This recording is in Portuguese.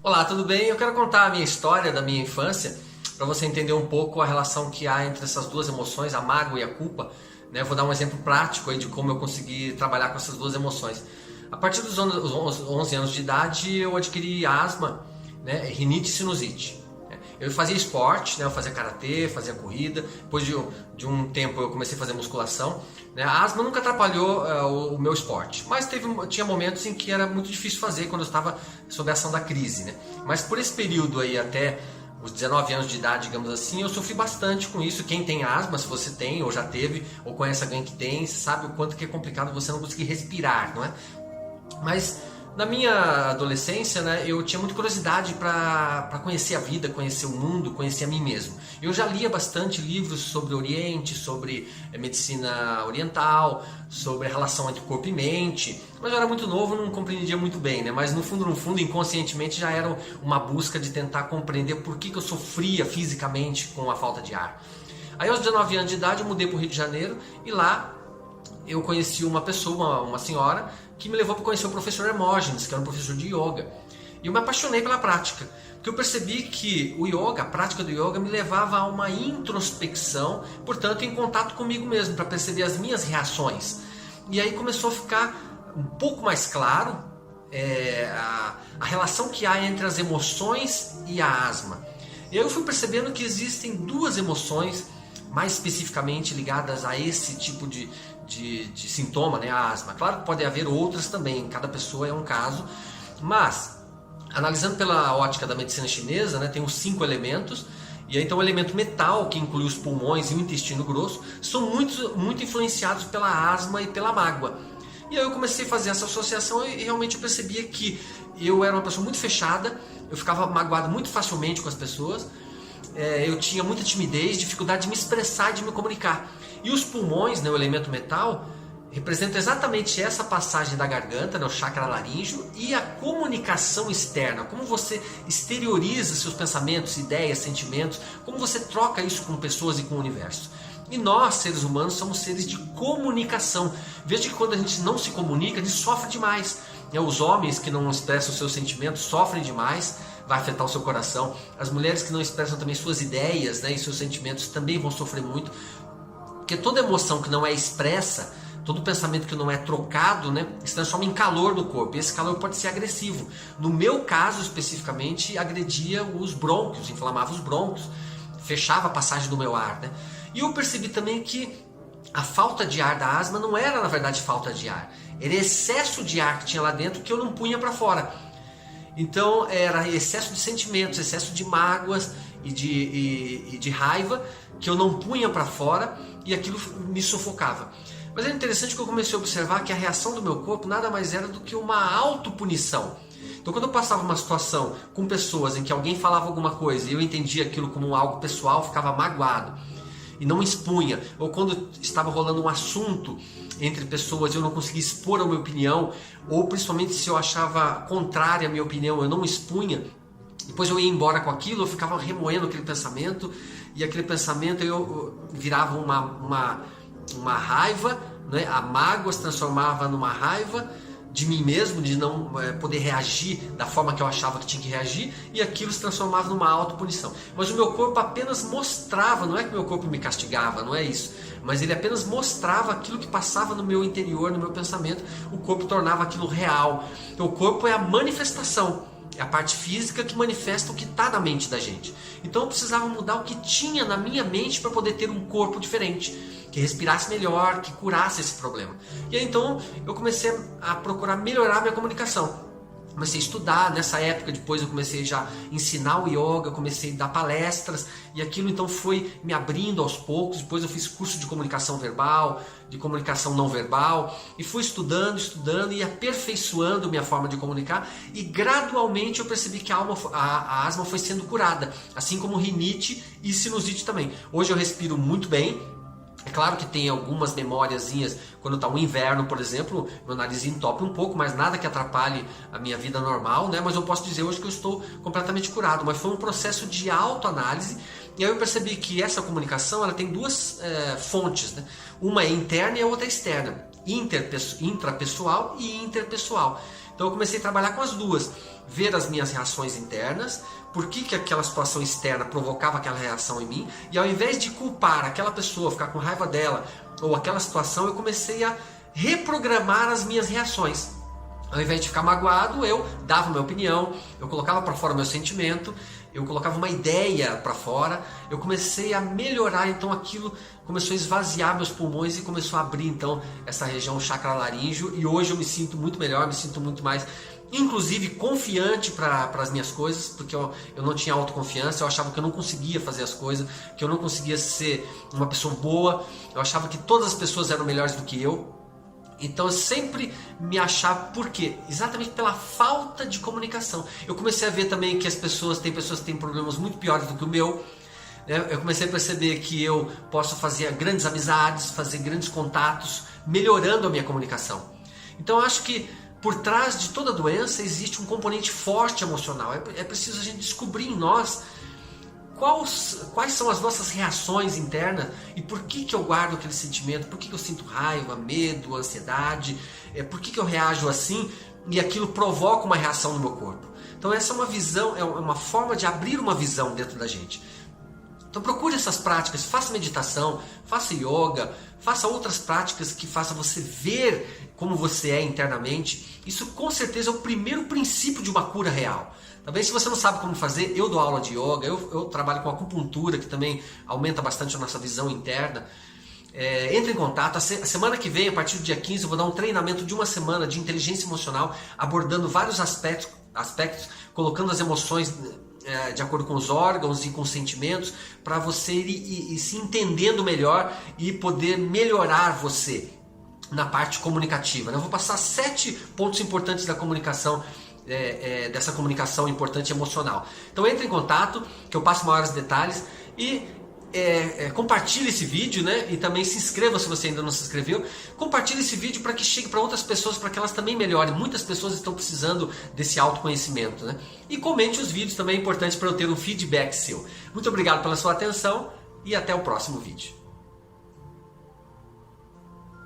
Olá, tudo bem? Eu quero contar a minha história da minha infância para você entender um pouco a relação que há entre essas duas emoções, a mágoa e a culpa. Eu vou dar um exemplo prático aí de como eu consegui trabalhar com essas duas emoções. A partir dos 11 anos de idade eu adquiri asma, rinite e sinusite. Eu fazia esporte, eu fazia karatê, fazia corrida. Depois de um tempo eu comecei a fazer musculação. A asma nunca atrapalhou o meu esporte, mas tinha momentos em que era muito difícil fazer quando eu estava sob a ação da crise. Mas por esse período aí até os 19 anos de idade, digamos assim, eu sofri bastante com isso. Quem tem asma, se você tem ou já teve ou conhece alguém que tem, sabe o quanto que é complicado você não conseguir respirar, não é? Mas na minha adolescência, eu tinha muita curiosidade para conhecer a vida, conhecer o mundo, conhecer a mim mesmo. Eu já lia bastante livros sobre o Oriente, sobre medicina oriental, sobre a relação entre corpo e mente, mas eu era muito novo, não compreendia muito bem, mas no fundo, inconscientemente já era uma busca de tentar compreender por que eu sofria fisicamente com a falta de ar. Aí aos 19 anos de idade eu mudei para o Rio de Janeiro e lá eu conheci uma pessoa, uma senhora, que me levou para conhecer o professor Hermógenes, que era um professor de yoga. E eu me apaixonei pela prática, porque eu percebi que o yoga, a prática do yoga, me levava a uma introspecção, portanto em contato comigo mesmo, para perceber as minhas reações. E aí começou a ficar um pouco mais claro a relação que há entre as emoções e a asma. E aí eu fui percebendo que existem duas emoções mais especificamente ligadas a esse tipo de sintoma, a asma. Claro que pode haver outras também, cada pessoa é um caso, mas analisando pela ótica da medicina chinesa, tem os 5 elementos, e aí então o elemento metal, que inclui os pulmões e o intestino grosso, são muito influenciados pela asma e pela mágoa. E aí eu comecei a fazer essa associação e realmente eu percebia que eu era uma pessoa muito fechada, eu ficava magoado muito facilmente com as pessoas, eu tinha muita timidez, dificuldade de me expressar e de me comunicar. E os pulmões, o elemento metal, representam exatamente essa passagem da garganta, o chakra laríngeo, e a comunicação externa, como você exterioriza seus pensamentos, ideias, sentimentos, como você troca isso com pessoas e com o universo. E nós, seres humanos, somos seres de comunicação. Veja que quando a gente não se comunica, a gente sofre demais. Os homens que não expressam seus sentimentos sofrem demais, vai afetar o seu coração. As mulheres que não expressam também suas ideias e seus sentimentos também vão sofrer muito. Porque toda emoção que não é expressa, todo pensamento que não é trocado, se transforma em calor do corpo. E esse calor pode ser agressivo. No meu caso, especificamente, agredia os brônquios, inflamava os brônquios, fechava a passagem do meu ar. E eu percebi também que a falta de ar da asma não era, na verdade, falta de ar. Era excesso de ar que tinha lá dentro que eu não punha para fora. Então era excesso de sentimentos, excesso de mágoas e de raiva que eu não punha para fora e aquilo me sufocava. Mas é interessante que eu comecei a observar que a reação do meu corpo nada mais era do que uma autopunição. Então quando eu passava uma situação com pessoas em que alguém falava alguma coisa e eu entendia aquilo como algo pessoal, eu ficava magoado e não expunha. Ou quando estava rolando um assunto entre pessoas e eu não conseguia expor a minha opinião, ou principalmente se eu achava contrária à minha opinião, eu não expunha, depois eu ia embora com aquilo, eu ficava remoendo aquele pensamento, e aquele pensamento eu virava uma raiva, a mágoa se transformava numa raiva de mim mesmo, de não poder reagir da forma que eu achava que tinha que reagir, e aquilo se transformava numa autopunição. Mas o meu corpo apenas mostrava, não é que o meu corpo me castigava, não é isso, mas ele apenas mostrava aquilo que passava no meu interior, no meu pensamento. O corpo tornava aquilo real. Então o corpo é a manifestação, é a parte física que manifesta o que está na mente da gente. Então eu precisava mudar o que tinha na minha mente para poder ter um corpo diferente, que respirasse melhor, que curasse esse problema. E aí então eu comecei a procurar melhorar a minha comunicação. Comecei a estudar, nessa época depois eu comecei já a ensinar o yoga, comecei a dar palestras, e aquilo então foi me abrindo aos poucos. Depois eu fiz curso de comunicação verbal, de comunicação não verbal, e fui estudando e aperfeiçoando minha forma de comunicar, e gradualmente eu percebi que a asma foi sendo curada, assim como rinite e sinusite também. Hoje eu respiro muito bem. É claro que tem algumas memóriazinhas, quando está um inverno, por exemplo, meu nariz entope um pouco, mas nada que atrapalhe a minha vida normal, Mas eu posso dizer hoje que eu estou completamente curado. Mas foi um processo de autoanálise, e aí eu percebi que essa comunicação ela tem duas fontes, Uma é interna e a outra é externa, intrapessoal e interpessoal. Então eu comecei a trabalhar com as duas. ver as minhas reações internas, por que aquela situação externa provocava aquela reação em mim, e ao invés de culpar aquela pessoa, ficar com raiva dela, ou aquela situação, eu comecei a reprogramar as minhas reações. Ao invés de ficar magoado, eu dava minha opinião, eu colocava para fora o meu sentimento, eu colocava uma ideia para fora, eu comecei a melhorar, então aquilo começou a esvaziar meus pulmões e começou a abrir então essa região chakra laríngeo, e hoje eu me sinto muito melhor, me sinto muito mais, inclusive confiante para as minhas coisas, porque eu não tinha autoconfiança, eu achava que eu não conseguia fazer as coisas, que eu não conseguia ser uma pessoa boa, eu achava que todas as pessoas eram melhores do que eu. Então eu sempre me achava, por quê? Exatamente pela falta de comunicação. Eu comecei a ver também que tem pessoas que têm problemas muito piores do que o meu. Eu comecei a perceber que eu posso fazer grandes amizades, fazer grandes contatos, melhorando a minha comunicação. Então eu acho que por trás de toda doença existe um componente forte emocional. É preciso a gente descobrir em nós quais são as nossas reações internas e por que eu guardo aquele sentimento, por que eu sinto raiva, medo, ansiedade, por que eu reajo assim e aquilo provoca uma reação no meu corpo. Então essa é uma visão, é uma forma de abrir uma visão dentro da gente. Então procure essas práticas, faça meditação, faça yoga, faça outras práticas que façam você ver como você é internamente. Isso com certeza é o primeiro princípio de uma cura real. Também se você não sabe como fazer, eu dou aula de yoga, eu trabalho com acupuntura, que também aumenta bastante a nossa visão interna. Entre em contato, a semana que vem, a partir do dia 15, eu vou dar um treinamento de uma semana de inteligência emocional, abordando vários aspectos, colocando as emoções de acordo com os órgãos e com os sentimentos, para você ir se entendendo melhor e poder melhorar você na parte comunicativa. Eu vou passar 7 pontos importantes da comunicação, dessa comunicação importante emocional. Então entre em contato, que eu passo maiores detalhes, e compartilhe esse vídeo, né? E também se inscreva se você ainda não se inscreveu. Compartilhe esse vídeo para que chegue para outras pessoas, para que elas também melhorem. Muitas pessoas estão precisando desse autoconhecimento, né? E comente os vídeos, também é importante para eu ter um feedback seu. Muito obrigado pela sua atenção e até o próximo vídeo.